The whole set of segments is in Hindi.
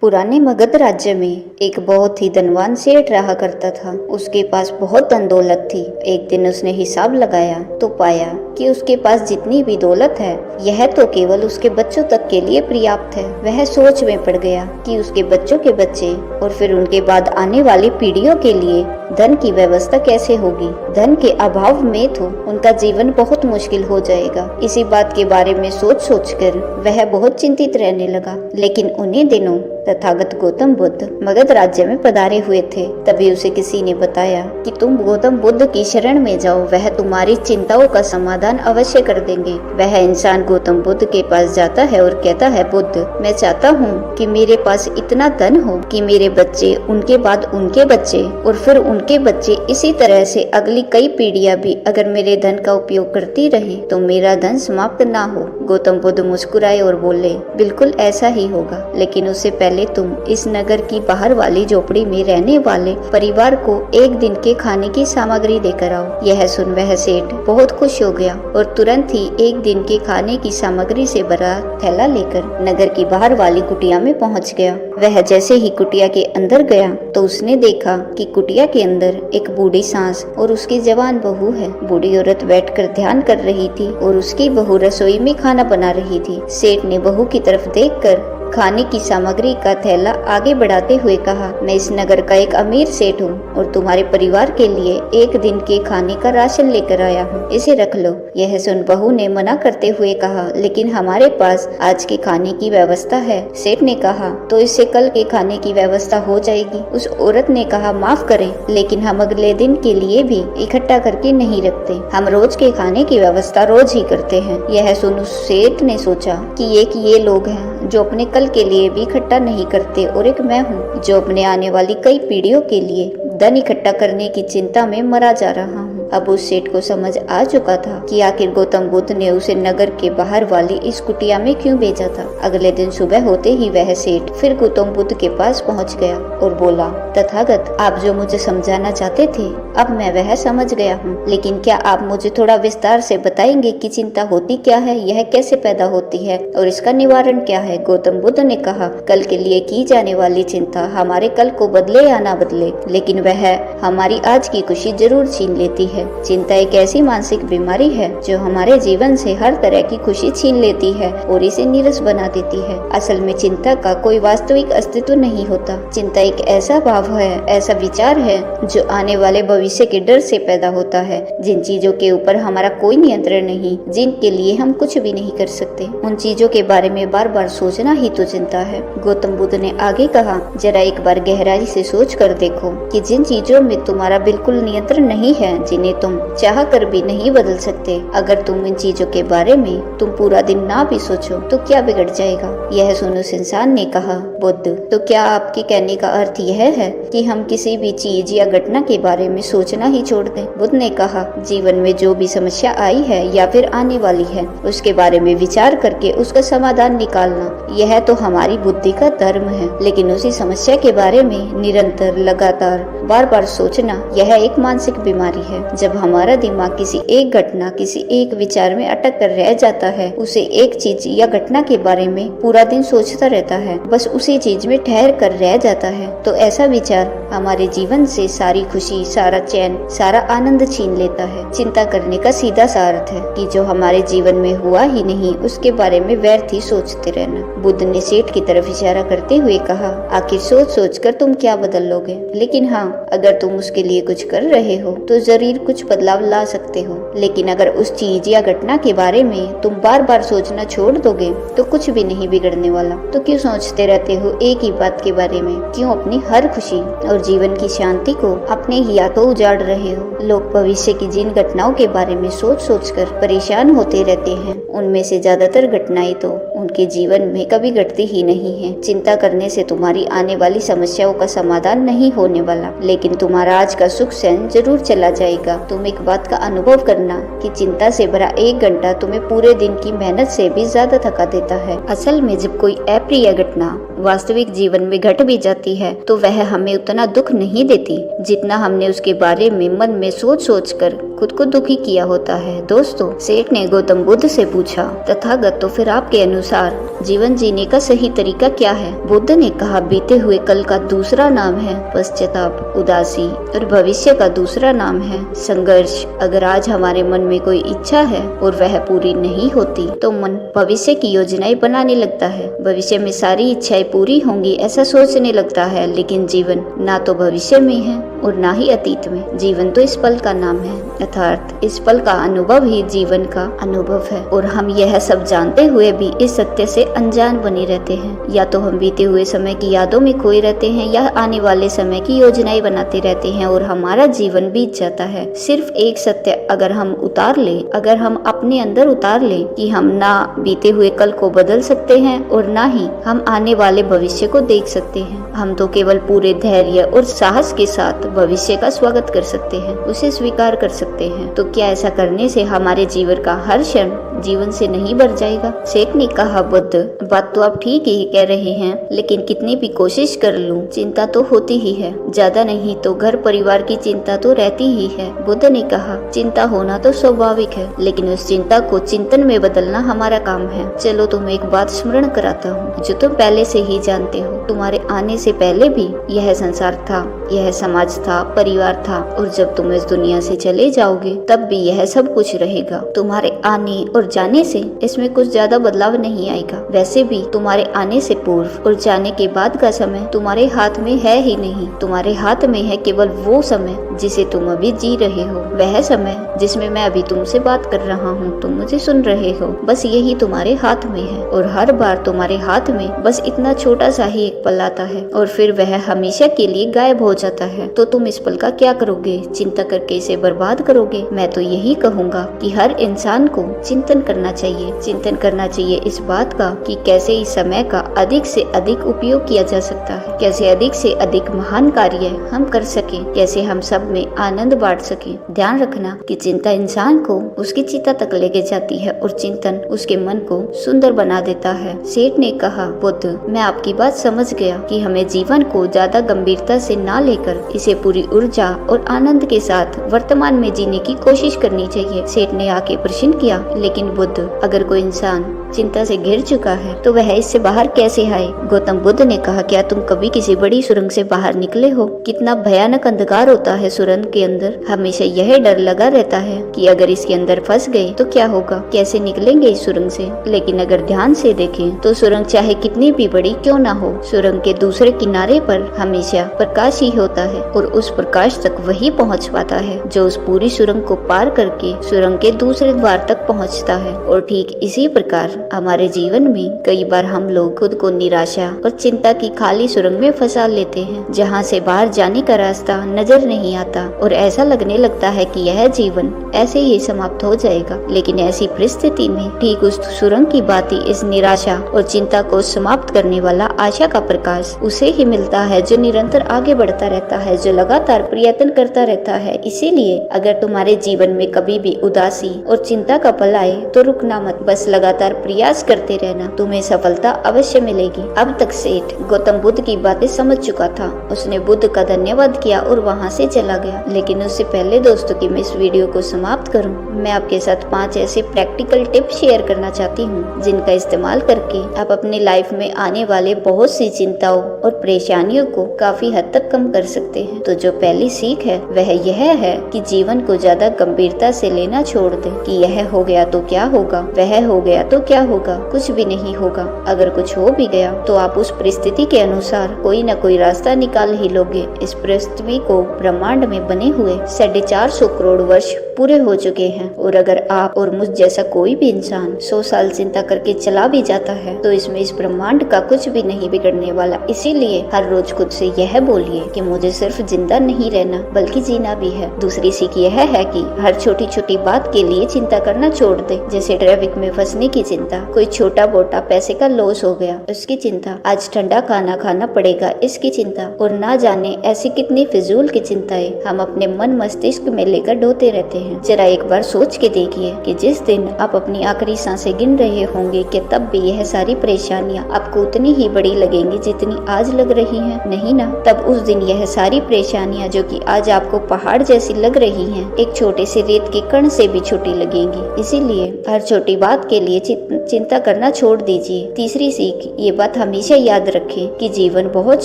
पुराने मगध राज्य में एक बहुत ही धनवान सेठ रहा करता था। उसके पास बहुत धन दौलत थी। एक दिन उसने हिसाब लगाया तो पाया कि उसके पास जितनी भी दौलत है यह तो केवल उसके बच्चों तक के लिए पर्याप्त है। वह सोच में पड़ गया कि उसके बच्चों के बच्चे और फिर उनके बाद आने वाली पीढ़ियों के लिए धन की व्यवस्था कैसे होगी। धन के अभाव में तो उनका जीवन बहुत मुश्किल हो जाएगा। इसी बात के बारे में सोच कर वह बहुत चिंतित रहने लगा। लेकिन उन्हीं दिनों तथागत गौतम बुद्ध मगध राज्य में पधारे हुए थे। तभी उसे किसी ने बताया कि तुम गौतम बुद्ध की शरण में जाओ, वह तुम्हारी चिंताओं का समाधान अवश्य कर देंगे। वह इंसान गौतम बुद्ध के पास जाता है और कहता है, बुद्ध, मैं चाहता हूँ कि मेरे पास इतना धन हो कि मेरे बच्चे, उनके बाद उनके बच्चे और फिर उनके बच्चे, इसी तरह से अगली कई पीढ़ियां भी अगर मेरे धन का उपयोग करती रहे तो मेरा धन समाप्त ना हो। गौतम बुद्ध मुस्कुराए और बोले, बिल्कुल ऐसा ही होगा, लेकिन उससे पहले तुम इस नगर की बाहर वाली झोपड़ी में रहने वाले परिवार को एक दिन के खाने की सामग्री देकर आओ। यह सुन वह सेठ बहुत खुश हो गया और तुरंत ही एक दिन के खाने की सामग्री से भरा थैला लेकर नगर की बाहर वाली कुटिया में पहुंच गया। वह जैसे ही कुटिया के अंदर गया तो उसने देखा कि कुटिया के अंदर एक बूढ़ी सास और उसकी जवान बहू है। बूढ़ी औरत बैठकर ध्यान कर रही थी और उसकी बहू रसोई में खाना बना रही थी। सेठ ने बहू की तरफ देखकर खाने की सामग्री का थैला आगे बढ़ाते हुए कहा, मैं इस नगर का एक अमीर सेठ हूँ और तुम्हारे परिवार के लिए एक दिन के खाने का राशन लेकर आया हूँ, इसे रख लो। यह सुन बहू ने मना करते हुए कहा, लेकिन हमारे पास आज के खाने की व्यवस्था है। सेठ ने कहा, तो इससे कल के खाने की व्यवस्था हो जाएगी। उस औरत ने कहा, माफ करें, लेकिन हम अगले दिन के लिए भी इकट्ठा करके नहीं रखते। हम रोज के खाने की व्यवस्था रोज ही करते हैं। यह सुन उस सेठ ने सोचा कि एक ये लोग हैं जो अपने कल के लिए भी इकट्ठा नहीं करते और एक मैं हूँ जो अपने आने वाली कई पीढ़ियों के लिए धन इकट्ठा करने की चिंता में मरा जा रहा हूँ। अब उस सेठ को समझ आ चुका था कि आखिर गौतम बुद्ध ने उसे नगर के बाहर वाली इस कुटिया में क्यों भेजा था। अगले दिन सुबह होते ही वह सेठ फिर गौतम बुद्ध के पास पहुंच गया और बोला, तथागत, आप जो मुझे समझाना चाहते थे अब मैं वह समझ गया हूँ, लेकिन क्या आप मुझे थोड़ा विस्तार से बताएंगे कि चिंता होती क्या है, यह कैसे पैदा होती है और इसका निवारण क्या है। गौतम बुद्ध ने कहा, कल के लिए की जाने वाली चिंता हमारे कल को बदले या ना बदले, लेकिन वह हमारी आज की खुशी जरूर छीन लेती है। चिंता एक ऐसी मानसिक बीमारी है जो हमारे जीवन से हर तरह की खुशी छीन लेती है और इसे नीरस बना देती है। असल में चिंता का कोई वास्तविक अस्तित्व नहीं होता। चिंता एक ऐसा भाव है, ऐसा विचार है जो आने वाले भविष्य के डर से पैदा होता है, जिन चीजों के ऊपर हमारा कोई नियंत्रण नहीं, जिनके लिए हम कुछ भी नहीं कर सकते, उन चीजों के बारे में बार बार सोचना ही तो चिंता है। गौतम बुद्ध ने आगे कहा, जरा एक बार गहराई से सोच कर देखो कि जिन चीजों में तुम्हारा बिल्कुल नियंत्रण नहीं है, जिन्हें तुम चाह कर भी नहीं बदल सकते, अगर तुम इन चीजों के बारे में तुम पूरा दिन ना भी सोचो तो क्या बिगड़ जाएगा। यह सुन उस इंसान ने कहा, बुद्ध, तो क्या आपके कहने का अर्थ यह है कि हम किसी भी चीज या घटना के बारे में सोचना ही छोड़ दें। बुद्ध ने कहा, जीवन में जो भी समस्या आई है या फिर आने वाली है उसके बारे में विचार करके उसका समाधान निकालना, यह तो हमारी बुद्धि का धर्म है, लेकिन उसी समस्या के बारे में निरंतर लगातार बार बार सोचना यह एक मानसिक बीमारी है। जब हमारा दिमाग किसी एक घटना, किसी एक विचार में अटक कर रह जाता है, उसे एक चीज या घटना के बारे में पूरा दिन सोचता रहता है, बस उसी चीज में ठहर कर रह जाता है, तो ऐसा विचार हमारे जीवन से सारी खुशी, सारा चैन, सारा आनंद छीन लेता है। चिंता करने का सीधा सा अर्थ है कि जो हमारे जीवन में हुआ ही नहीं उसके बारे में व्यर्थ ही सोचते रहना। बुद्ध ने सेठ की तरफ इशारा करते हुए कहा, आखिर सोच सोच कर तुम क्या बदल लोगे, लेकिन हाँ, अगर तुम उसके लिए कुछ कर रहे हो तो जरूर कुछ बदलाव ला सकते हो, लेकिन अगर उस चीज या घटना के बारे में तुम बार बार सोचना छोड़ दोगे तो कुछ भी नहीं बिगड़ने वाला। तो क्यों सोचते रहते हो एक ही बात के बारे में, क्यों अपनी हर खुशी और जीवन की शांति को अपने ही हाथों उजाड़ रहे हो। लोग भविष्य की जिन घटनाओं के बारे में सोच सोच कर परेशान होते रहते हैं, उनमें से ज्यादातर घटनाएं तो उनके जीवन में कभी घटती ही नहीं है। चिंता करने से तुम्हारी आने वाली समस्याओं का समाधान नहीं होने वाला, लेकिन तुम्हारा आज का सुख चैन जरूर चला जाएगा। तुम एक बात का अनुभव करना कि चिंता से भरा एक घंटा तुम्हें पूरे दिन की मेहनत से भी ज्यादा थका देता है। असल में जब कोई अप्रिय घटना वास्तविक जीवन में घट भी जाती है तो वह हमें उतना दुख नहीं देती जितना हमने उसके बारे में मन में सोच सोच कर खुद को दुखी किया होता है। दोस्तों, सेठ ने गौतम बुद्ध से पूछा, तथागत तो फिर आपके अनुसार जीवन जीने का सही तरीका क्या है? बुद्ध ने कहा, बीते हुए कल का दूसरा नाम है पश्चाताप, उदासी, और भविष्य का दूसरा नाम है संघर्ष। अगर आज हमारे मन में कोई इच्छा है और वह पूरी नहीं होती तो मन भविष्य की योजनाएं बनाने लगता है। भविष्य में सारी इच्छाएं पूरी होंगी ऐसा सोचने लगता है, लेकिन जीवन ना तो भविष्य में है और ना ही अतीत में। जीवन तो इस पल का नाम है, अर्थात इस पल का अनुभव ही जीवन का अनुभव है। और हम यह सब जानते हुए भी इस सत्य से अनजान बने रहते हैं। या तो हम बीते हुए समय की यादों में खोए रहते हैं या आने वाले समय की योजनाएं बनाते रहते हैं और हमारा जीवन बीत जाता है। सिर्फ एक सत्य अगर हम उतार ले, अगर हम अपने अंदर उतार ले कि हम ना बीते हुए कल को बदल सकते हैं और ना ही हम आने वाले भविष्य को देख सकते हैं। हम तो केवल पूरे धैर्य और साहस के साथ भविष्य का स्वागत कर सकते हैं, उसे स्वीकार कर सकते हैं। तो क्या ऐसा करने से हमारे जीवन का हर क्षण जीवन से नहीं भर जाएगा? सेठ ने कहा, बुद्ध, बात तो आप ठीक ही कह रहे हैं, लेकिन कितनी भी कोशिश कर लूं, चिंता तो होती ही है। ज्यादा नहीं तो घर परिवार की चिंता तो रहती ही है। बुद्ध ने कहा, चिंता होना तो स्वाभाविक है, लेकिन उस चिंता को चिंतन में बदलना हमारा काम है। चलो तुम्हें एक बात स्मरण कराता हूँ जो तुम पहले से ही जानते हो। तुम्हारे आने से पहले भी यह संसार था, यह समाज था, परिवार था, और जब तुम इस दुनिया से चले जाओगे तब भी यह सब कुछ रहेगा। तुम्हारे आने और जाने से इसमें कुछ ज्यादा बदलाव नहीं आएगा। वैसे भी तुम्हारे आने से पूर्व और जाने के बाद का समय तुम्हारे हाथ में है ही नहीं। तुम्हारे हाथ में है केवल वो समय जिसे तुम अभी जी रहे हो, वह समय जिसमें मैं अभी तुमसे बात कर रहा हूँ, तुम मुझे सुन रहे हो। बस यही तुम्हारे हाथ में है और हर बार तुम्हारे हाथ में बस इतना छोटा सा ही एक पल आता है और फिर वह हमेशा के लिए गायब हो जाता है। तो तुम इस पल का क्या करोगे? चिंता करके इसे बर्बाद करोगे? मैं तो यही कहूँगा कि हर इंसान को चिंतन करना चाहिए। चिंतन करना चाहिए इस बात का कि कैसे इस समय का अधिक से अधिक उपयोग किया जा सकता है, कैसे अधिक से अधिक महान कार्य हम कर सके, कैसे हम सब में आनंद बांट सके। ध्यान रखना कि चिंता इंसान को उसकी चिता तक लेके जाती है और चिंतन उसके मन को सुंदर बना देता है। सेठ ने कहा, बुद्ध, मैं आपकी बात समझ गया कि हमें जीवन को ज्यादा गंभीरता से ना लेकर इसे पूरी ऊर्जा और आनंद के साथ वर्तमान में जीने की कोशिश करनी चाहिए। सेठ ने आके प्रश्न किया, लेकिन बुद्ध, अगर कोई इंसान चिंता से घिर चुका है तो वह इससे बाहर कैसे आए? गौतम बुद्ध ने कहा, क्या तुम कभी किसी बड़ी सुरंग से बाहर निकले हो? कितना भयानक अंधकार होता है सुरंग के अंदर। हमेशा यह डर लगा रहता है कि अगर इसके अंदर फंस गए तो क्या होगा, कैसे निकलेंगे इस सुरंग से। लेकिन अगर ध्यान से देखें तो सुरंग चाहे कितनी भी बड़ी क्यों ना हो, सुरंग के दूसरे किनारे पर हमेशा प्रकाश ही होता है और उस प्रकाश तक वही पहुंच पाता है जो उस पूरी सुरंग को पार करके सुरंग के दूसरे द्वार तक पहुंचता है। और ठीक इसी प्रकार हमारे जीवन में कई बार हम लोग खुद को निराशा और चिंता की खाली सुरंग में फंसा लेते हैं, जहाँ से बाहर जाने का रास्ता नजर नहीं आता और ऐसा लगने लगता है कि यह जीवन ऐसे ही समाप्त हो जाएगा। लेकिन ऐसी परिस्थिति में ठीक उस सुरंग की बाती इस निराशा और चिंता को समाप्त करने वाला आशा का प्रकाश उसे ही मिलता है जो निरंतर आगे बढ़ता रहता है, जो लगातार प्रयत्न करता रहता है। इसीलिए अगर तुम्हारे जीवन में कभी भी उदासी और चिंता का पल आए तो रुकना मत, बस लगातार प्रयास करते रहना, तुम्हें सफलता अवश्य मिलेगी। अब तक सेठ गौतम बुद्ध की बातें समझ चुका था। उसने बुद्ध का धन्यवाद किया और वहाँ से चला गया। लेकिन उससे पहले दोस्तों कि मैं इस वीडियो को समाप्त करूं, मैं आपके साथ 5 ऐसे प्रैक्टिकल टिप्स शेयर करना चाहती हूं जिनका इस्तेमाल करके आप अपनी लाइफ में आने वाले बहुत सी चिंताओं और परेशानियों को काफी हद तक कम कर सकते हैं। तो जो पहली सीख है वह यह है कि जीवन को ज्यादा गंभीरता से लेना छोड़ दें कि यह हो गया तो क्या होगा, वह हो गया तो क्या होगा। कुछ भी नहीं होगा। अगर कुछ हो भी गया तो आप उस परिस्थिति के अनुसार कोई न कोई रास्ता निकाल ही लोगे। इस पृथ्वी को ब्रह्मांड में बने हुए 450 करोड़ वर्ष पूरे हो चुके हैं और अगर आप और मुझ जैसा कोई भी इंसान 100 साल चिंता करके चला भी जाता है तो इसमें इस ब्रह्मांड का कुछ भी नहीं बिगड़ने वाला। इसीलिए हर रोज खुद से यह बोलिए कि मुझे सिर्फ जिंदा नहीं रहना बल्कि जीना भी है। दूसरी सीख यह है कि हर छोटी छोटी बात के लिए चिंता करना छोड़ दे, जैसे ट्रैफिक में फंसने की चिंता। चिंता कोई छोटा मोटा पैसे का लॉस हो गया उसकी चिंता, आज ठंडा खाना खाना पड़ेगा इसकी चिंता, और ना जाने ऐसी कितनी फिजूल की चिंताएं हम अपने मन मस्तिष्क में लेकर ढोते रहते हैं। जरा एक बार सोच के देखिए कि जिस दिन आप अपनी आखिरी सांसें गिन रहे होंगे कि तब भी यह सारी परेशानियां आपको उतनी ही बड़ी लगेंगी जितनी आज लग रही हैं, नहीं ना? तब उस दिन यह सारी परेशानियां जो कि आज आपको पहाड़ जैसी लग रही हैं, एक छोटे से रेत के कण से भी छोटी लगेंगी। इसीलिए हर छोटी बात के लिए चिंता करना छोड़ दीजिए। तीसरी सीख, ये बात हमेशा याद रखें कि जीवन बहुत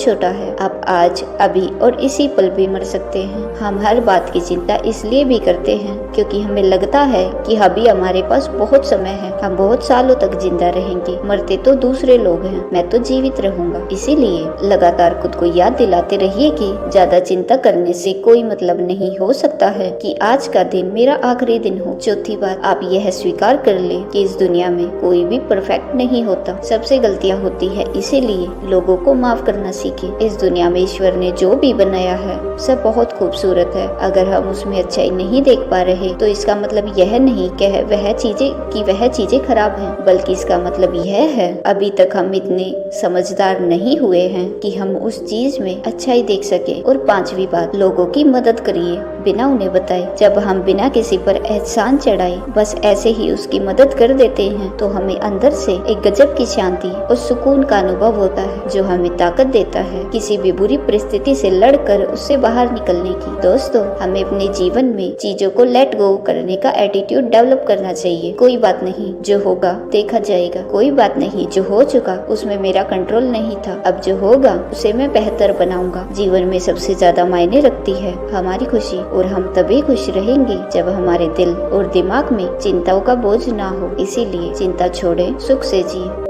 छोटा है। आप आज, अभी और इसी पल भी मर सकते हैं। हम हर बात की चिंता इसलिए भी करते हैं क्योंकि हमें लगता है कि अभी हमारे पास बहुत समय है, हम बहुत सालों तक जिंदा रहेंगे, मरते तो दूसरे लोग हैं, मैं तो जीवित रहूंगा। इसीलिए लगातार खुद को याद दिलाते रहिए कि ज्यादा चिंता करने से कोई मतलब नहीं हो सकता है कि आज का दिन मेरा आखिरी दिन हो। चौथी बात, आप यह स्वीकार कर ले कि इस दुनिया में कोई भी परफेक्ट नहीं होता, सबसे गलतियां होती है, इसीलिए लोगों को माफ करना सीखें। इस दुनिया में ईश्वर ने जो भी बनाया है सब बहुत खूबसूरत है। अगर हम उसमें अच्छाई नहीं देख पा रहे तो इसका मतलब यह नहीं कि वह चीजें खराब हैं, बल्कि इसका मतलब यह है अभी तक हम इतने समझदार नहीं हुए हैं कि हम उस चीज में अच्छाई देख सके। और पांचवी बात, लोगों की मदद करिए बिना उन्हें बताए। जब हम बिना किसी पर एहसान चढ़ाए बस ऐसे ही उसकी मदद कर देते हैं तो हमें अंदर से एक गजब की शांति और सुकून का अनुभव होता है जो हमें ताकत देता है किसी भी बुरी परिस्थिति से लड़कर उससे बाहर निकलने की। दोस्तों, हमें अपने जीवन में चीजों को लेट गो करने का एटीट्यूड डेवलप करना चाहिए। कोई बात नहीं, जो होगा देखा जाएगा। कोई बात नहीं, जो हो चुका उसमें मेरा कंट्रोल नहीं था, अब जो होगा उसे मैं बेहतर बनाऊंगा। जीवन में सबसे ज्यादा मायने रखती है हमारी खुशी, और हम तभी खुश रहेंगे जब हमारे दिल और दिमाग में चिंताओं का बोझ ना हो। इसीलिए चिंता छोड़ें, सुख से जिए।